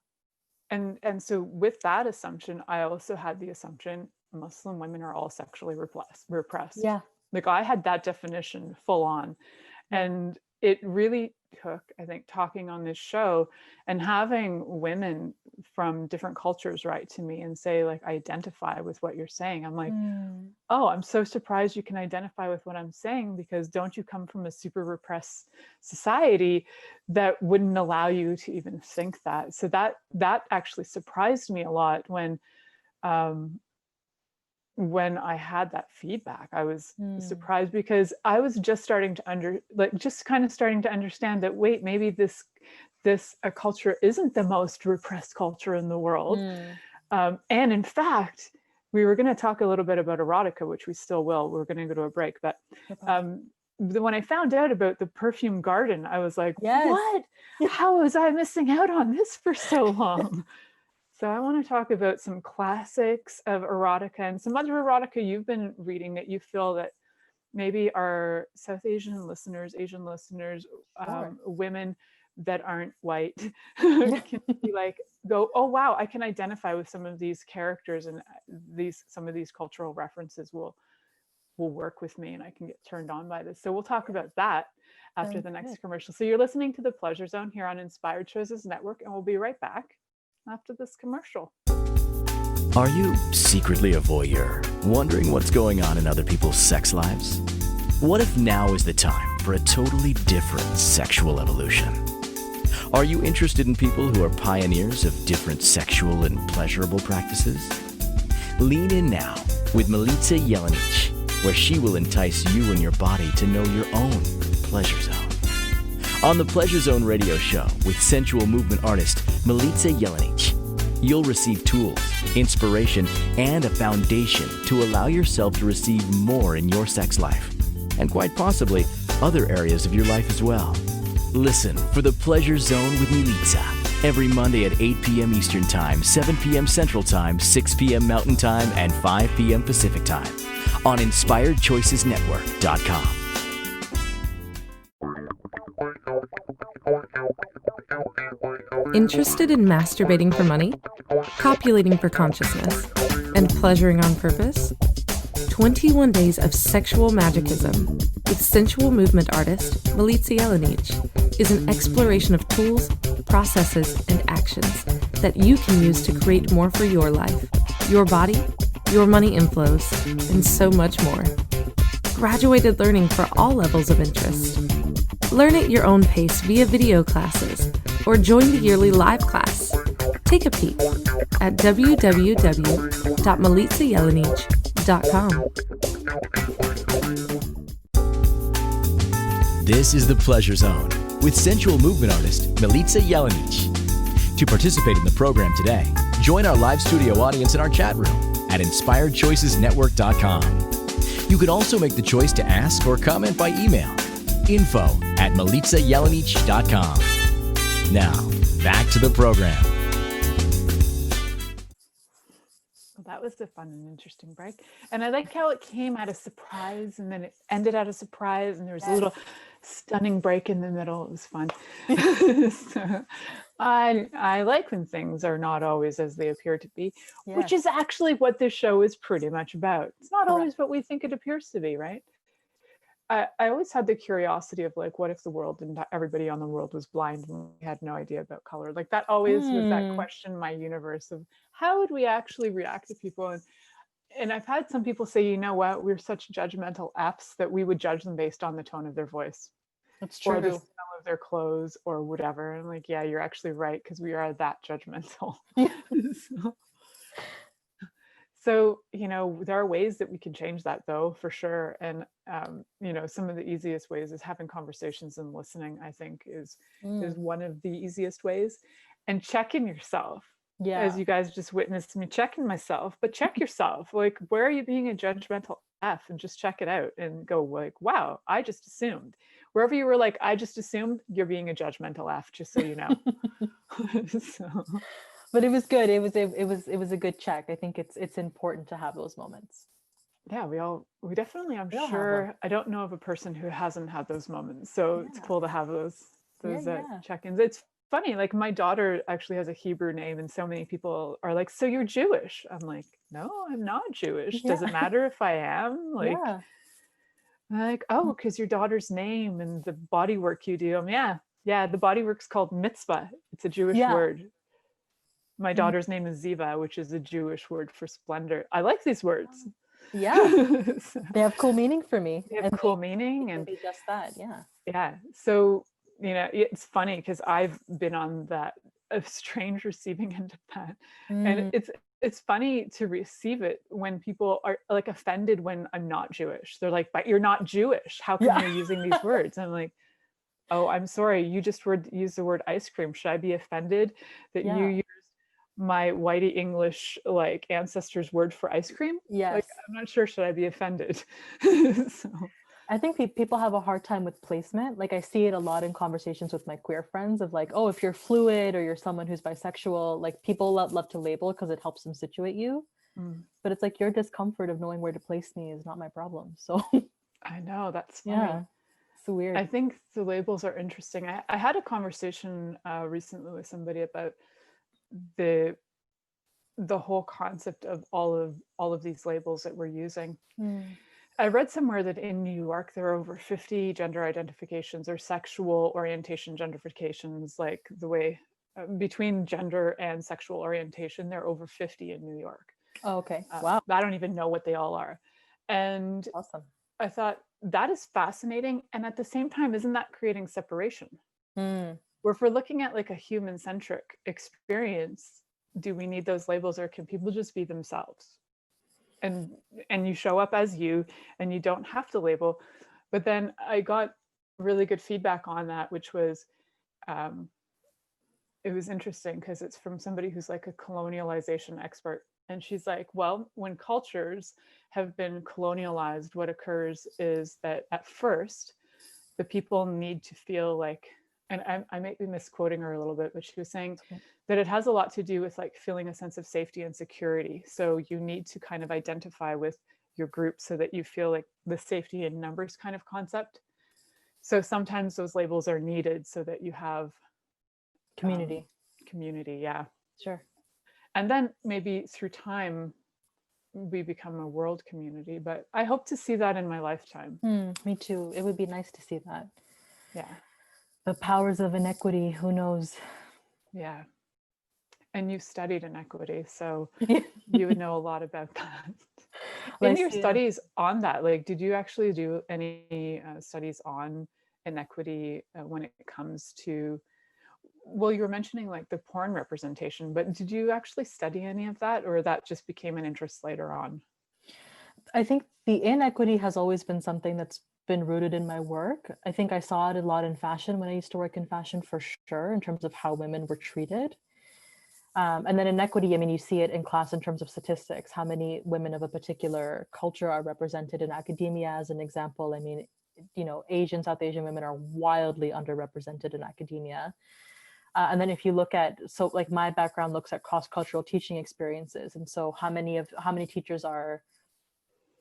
And so with that assumption, I also had the assumption Muslim women are all sexually repressed. Yeah. Like I had that definition full on. And it really took, I think, talking on this show and having women from different cultures write to me and say, like, I identify with what you're saying. I'm like, oh, I'm so surprised you can identify with what I'm saying, because don't you come from a super repressed society that wouldn't allow you to even think that? So that actually surprised me a lot when when I had that feedback, I was surprised, because I was just starting to starting to understand that, wait, maybe this culture isn't the most repressed culture in the world. And in fact, we were going to talk a little bit about erotica, which we still will. We're going to go to a break, but when I found out about the perfume garden, I was like, what? How was I missing out on this for so long? So I want to talk about some classics of erotica and some other erotica you've been reading that you feel that maybe our South Asian listeners, women that aren't white can be like, go, oh wow, I can identify with some of these characters, and some of these cultural references will work with me, and I can get turned on by this. So we'll talk about that after the next commercial. So you're listening to The Pleasure Zone here on Inspired Choices Network, and we'll be right back after this commercial. Are you secretly a voyeur, wondering what's going on in other people's sex lives? What if now is the time for a totally different sexual evolution? Are you interested in people who are pioneers of different sexual and pleasurable practices? Lean in now with Milica Jelenic, where she will entice you and your body to know your own pleasure zone. On the Pleasure Zone radio show with sensual movement artist Milica Jelenic, you'll receive tools, inspiration, and a foundation to allow yourself to receive more in your sex life, and quite possibly other areas of your life as well. Listen for the Pleasure Zone with Milica every Monday at 8 p.m. Eastern Time, 7 p.m. Central Time, 6 p.m. Mountain Time, and 5 p.m. Pacific Time on InspiredChoicesNetwork.com. Interested in masturbating for money, copulating for consciousness, and pleasuring on purpose? 21 Days of Sexual Magicism with sensual movement artist Milica Jelenic is an exploration of tools, processes, and actions that you can use to create more for your life, your body, your money inflows, and so much more. Graduated learning for all levels of interest. Learn at your own pace via video classes or join the yearly live class. Take a peek at www.milicajelenig.com. This is The Pleasure Zone with sensual movement artist Milica Jelenic. To participate in the program today, join our live studio audience in our chat room at InspiredChoicesNetwork.com. You can also make the choice to ask or comment by email, info@milicajelenig.com. Now, back to the program. Well, that was a fun and interesting break. And I like how it came at a surprise and then it ended at a surprise, and there was a little stunning break in the middle. It was fun. So, I like when things are not always as they appear to be, which is actually what this show is pretty much about. It's not always what we think it appears to be, right? I always had the curiosity of like, what if the world and everybody on the world was blind and we had no idea about color? Like that always was that question in my universe of how would we actually react to people? And I've had some people say, you know what, we're such judgmental Fs that we would judge them based on the tone of their voice. That's true. Or the smell of their clothes or whatever. And like, yeah, you're actually right, because we are that judgmental. So, you know, there are ways that we can change that though, for sure. And, you know, some of the easiest ways is having conversations and listening, I think is one of the easiest ways. And checking yourself. Yeah. As you guys just witnessed me checking myself, but check yourself. Like, where are you being a judgmental F? And just check it out and go like, wow, I just assumed. Wherever you were like, I just assumed, you're being a judgmental F, just so you know. So. But it was good. It was a good check. I think it's important to have those moments. Yeah, we definitely, I'm sure, I don't know of a person who hasn't had those moments. So it's cool to have those check-ins. It's funny, like my daughter actually has a Hebrew name and so many people are like, so you're Jewish? I'm like, no, I'm not Jewish. Does it matter if I am? Like, like, oh, because your daughter's name and the body work you do. Yeah, the body work's called mitzvah. It's a Jewish word. My daughter's name is Ziva, which is a Jewish word for splendor. I like these words. Yeah. They have cool meaning for me. They have cool meaning. And they just that. Yeah. Yeah. So, you know, it's funny because I've been on that a strange receiving end of that. And it's funny to receive it when people are like offended when I'm not Jewish. They're like, but you're not Jewish. How come you're using these words? And I'm like, oh, I'm sorry. You just used the word ice cream. Should I be offended that you used my whitey English like ancestors' word for ice cream? Yes. Like, I'm not sure. Should I be offended? So. I think people have a hard time with placement. Like I see it a lot in conversations with my queer friends of like, oh, if you're fluid or you're someone who's bisexual, like people love to label because it helps them situate you. But it's like your discomfort of knowing where to place me is not my problem. So I know, that's funny. Yeah, it's weird. I think the labels are interesting. I had a conversation recently with somebody about the whole concept of all of these labels that we're using. I read somewhere that in New York, there are over 50 gender identifications or sexual orientation gentrifications, like the way between gender and sexual orientation, there are over 50 in New York. Oh, okay. Wow. I don't even know what they all are. And Awesome. I thought that is fascinating. And at the same time, isn't that creating separation? Where if we're looking at like a human centric experience, do we need those labels or can people just be themselves? And you show up as you and you don't have to label. But then I got really good feedback on that, which was it was interesting because it's from somebody who's like a colonialization expert. And she's like, well, when cultures have been colonialized, what occurs is that at first the people need to feel like, and I might be misquoting her a little bit, but she was saying that it has a lot to do with like feeling a sense of safety and security. So you need to kind of identify with your group so that you feel like the safety in numbers kind of concept. So sometimes those labels are needed so that you have community. Community, yeah. Sure. And then maybe through time, we become a world community, but I hope to see that in my lifetime. Me too. It would be nice to see that. Yeah. The powers of inequity, who knows? Yeah. And you studied inequity, so you would know a lot about that. In your studies on that, like, did you actually do any studies on inequity when it comes to, well, you were mentioning like the porn representation, but did you actually study any of that, or that just became an interest later on? I think the inequity has always been something that's been rooted in my work. I think I saw it a lot in fashion when I used to work in fashion, for sure, in terms of how women were treated. And then inequity, I mean, you see it in class in terms of statistics, how many women of a particular culture are represented in academia, as an example. I mean, you know, South Asian women are wildly underrepresented in academia. And then if you look at, so like my background looks at cross-cultural teaching experiences. And so how many teachers are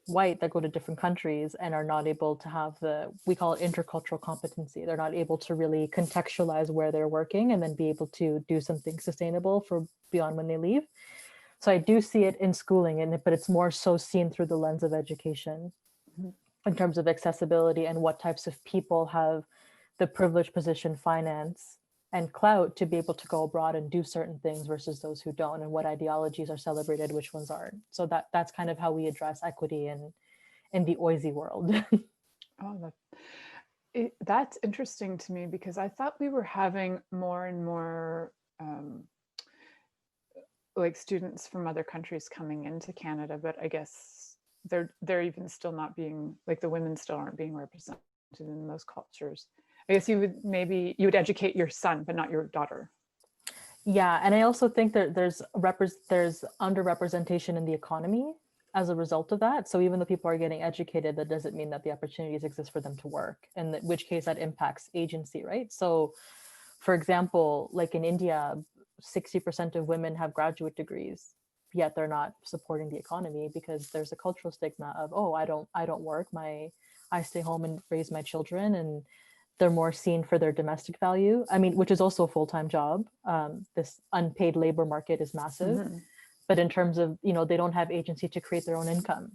white that go to different countries and are not able to have we call it intercultural competency. They're not able to really contextualize where they're working and then be able to do something sustainable for beyond when they leave. So I do see it in schooling, but it's more so seen through the lens of education in terms of accessibility and what types of people have the privileged position, finance, and clout to be able to go abroad and do certain things versus those who don't, and what ideologies are celebrated, which ones aren't. So that's kind of how we address equity in the OISE world. Oh, that's interesting to me, because I thought we were having more and more like students from other countries coming into Canada, but I guess they're even still not being, like, the women still aren't being represented in those cultures. I guess you would educate your son, but not your daughter. Yeah, and I also think that there's underrepresentation in the economy as a result of that. So even though people are getting educated, that doesn't mean that the opportunities exist for them to work, in which case that impacts agency, right? So for example, like in India, 60% of women have graduate degrees, yet they're not supporting the economy because there's a cultural stigma of, oh, I don't work, I stay home and raise my children, and they're more seen for their domestic value. I mean, which is also a full-time job. This unpaid labor market is massive, but in terms of, you know, they don't have agency to create their own income,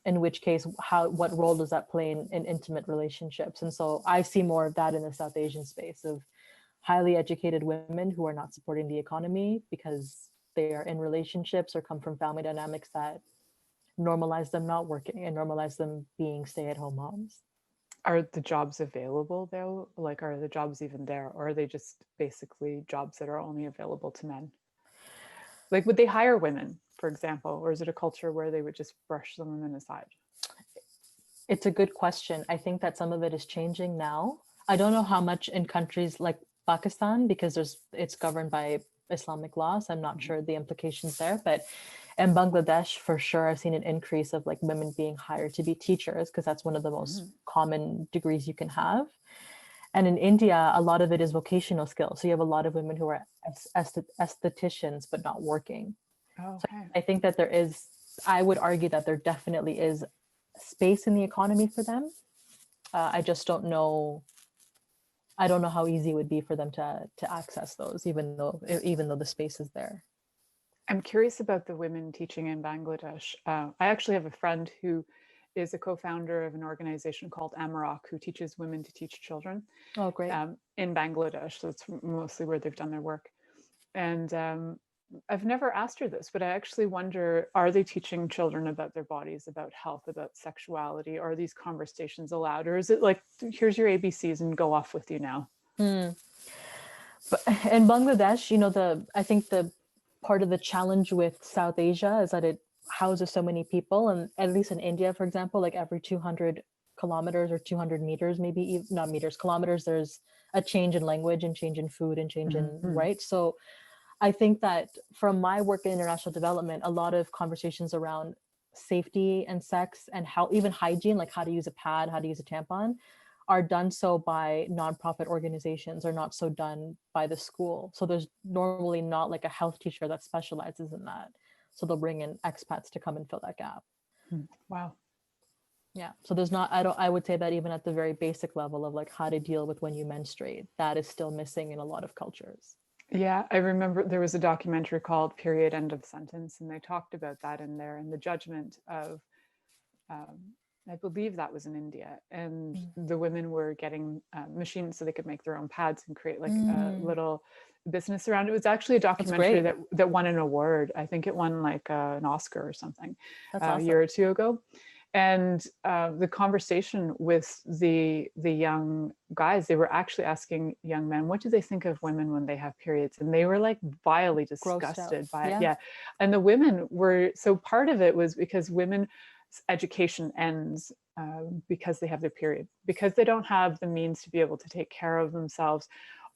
in which case, what role does that play in intimate relationships? And so I see more of that in the South Asian space of highly educated women who are not supporting the economy because they are in relationships or come from family dynamics that normalize them not working and normalize them being stay-at-home moms. Are the jobs available though? Like, are the jobs even there, or are they just basically jobs that are only available to men? Like, would they hire women? for example, or is it a culture where they would just brush the women aside? It's a good question. I think that some of it is changing now. I don't know how much in countries like Pakistan, because it's governed by Islamic laws. I'm not sure the implications there, but in Bangladesh, for sure, I've seen an increase of like women being hired to be teachers, because that's one of the most common degrees you can have. And in India, a lot of it is vocational skills. So you have a lot of women who are estheticians, but not working. Oh, So okay. I think that I would argue that there definitely is space in the economy for them. I just don't know. I don't know how easy it would be for them to access those, even though the space is there. I'm curious about the women teaching in Bangladesh. I actually have a friend who is a co-founder of an organization called Amarok, who teaches women to teach children. Oh, great. In Bangladesh. So that's mostly where they've done their work. And I've never asked her this, but I actually wonder, are they teaching children about their bodies, about health, about sexuality? Are these conversations allowed? Or is it like, here's your ABCs and go off with you now? But in Bangladesh, I think the part of the challenge with South Asia is that it houses so many people. And at least in India, for example, like every 200 kilometers or 200 meters, maybe not meters, kilometers, there's a change in language and change in food and change in, right? So I think that from my work in international development, a lot of conversations around safety and sex and how even hygiene, like how to use a pad, how to use a tampon, are done so by nonprofit organizations, or not so done by the school. So there's normally not like a health teacher that specializes in that. So they'll bring in expats to come and fill that gap. Wow. Yeah. So there's not, I would say that even at the very basic level of like how to deal with when you menstruate, that is still missing in a lot of cultures. Yeah, I remember there was a documentary called Period End of Sentence, and they talked about that in there, and the judgment of, I believe that was in India, and the women were getting machines so they could make their own pads and create like a little business around it. It was actually a documentary that won an award. I think it won like an Oscar or something. That's awesome. A year or two ago. And the conversation with the young guys, they were actually asking young men, what do they think of women when they have periods? And they were like vilely disgusted by it. Yeah. And the women were, so part of it was because women's education ends because they have their period, because they don't have the means to be able to take care of themselves,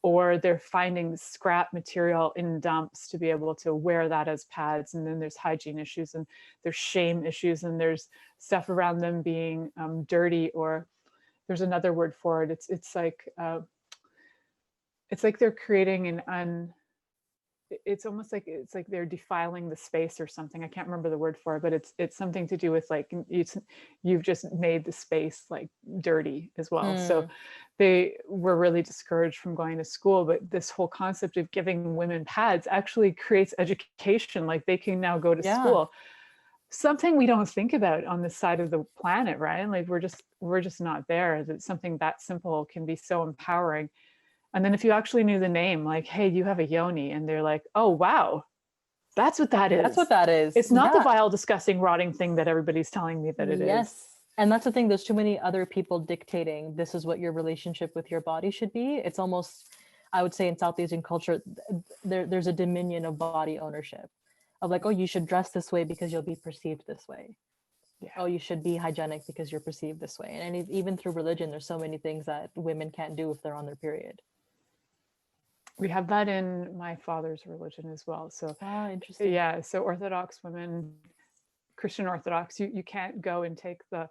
or they're finding scrap material in dumps to be able to wear that as pads. And then there's hygiene issues, and there's shame issues, and there's stuff around them being dirty, or there's another word for it. It's like they're creating it's almost like they're defiling the space or something. I can't remember the word for it, but it's something to do with like you've just made the space like dirty as well. So they were really discouraged from going to school. But this whole concept of giving women pads actually creates education. Like they can now go to school. Something we don't think about on this side of the planet, right? Like we're just not there. That something that simple can be so empowering. And then if you actually knew the name, like, hey, you have a yoni, and they're like, oh, wow, that's what that is. That's what that is. It's not the vile, disgusting, rotting thing that everybody's telling me that it is. Yes. And that's the thing. There's too many other people dictating this is what your relationship with your body should be. It's almost, I would say in South Asian culture, there's a dominion of body ownership of like, oh, you should dress this way because you'll be perceived this way. Yeah. Oh, you should be hygienic because you're perceived this way. And even through religion, there's so many things that women can't do if they're on their period. We have that in my father's religion as well. So, interesting. Yeah. So Orthodox women, Christian Orthodox, you can't go and take the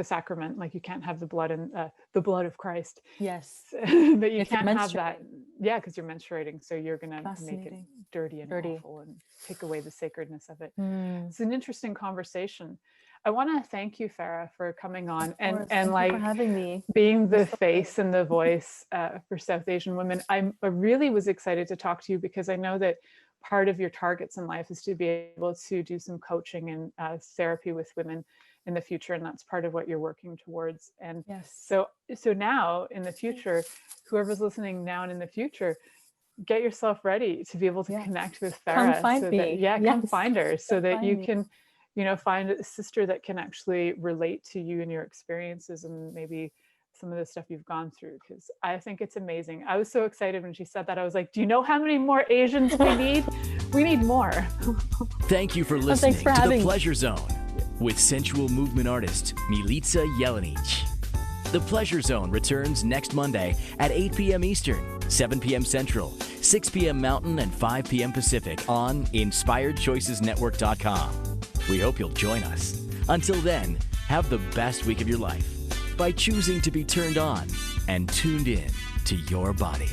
sacrament. Like you can't have the blood and the blood of Christ. Yes. But you can't have that. Yeah, because you're menstruating. So you're going to make it dirty and awful and take away the sacredness of it. It's an interesting conversation. I want to thank you, Farrah, for coming on and like for having me, being the face and the voice for South Asian women. I really was excited to talk to you because I know that part of your targets in life is to be able to do some coaching and therapy with women in the future, and that's part of what you're working towards. And so now in the future, whoever's listening now and in the future, get yourself ready to be able to connect with Farrah. Come find me. Come find her so that you can find a sister that can actually relate to you and your experiences and maybe some of the stuff you've gone through, because I think it's amazing. I was so excited when she said that. I was like, do you know how many more Asians we need We need more. Thank you for listening thanks for to having The me. Pleasure Zone with sensual movement artist Milica Jelenic. The Pleasure Zone returns next Monday at 8 p.m. Eastern, 7 p.m. Central, 6 p.m. Mountain, and 5 p.m. Pacific on InspiredChoicesNetwork.com. We hope you'll join us. Until then, have the best week of your life by choosing to be turned on and tuned in to your body.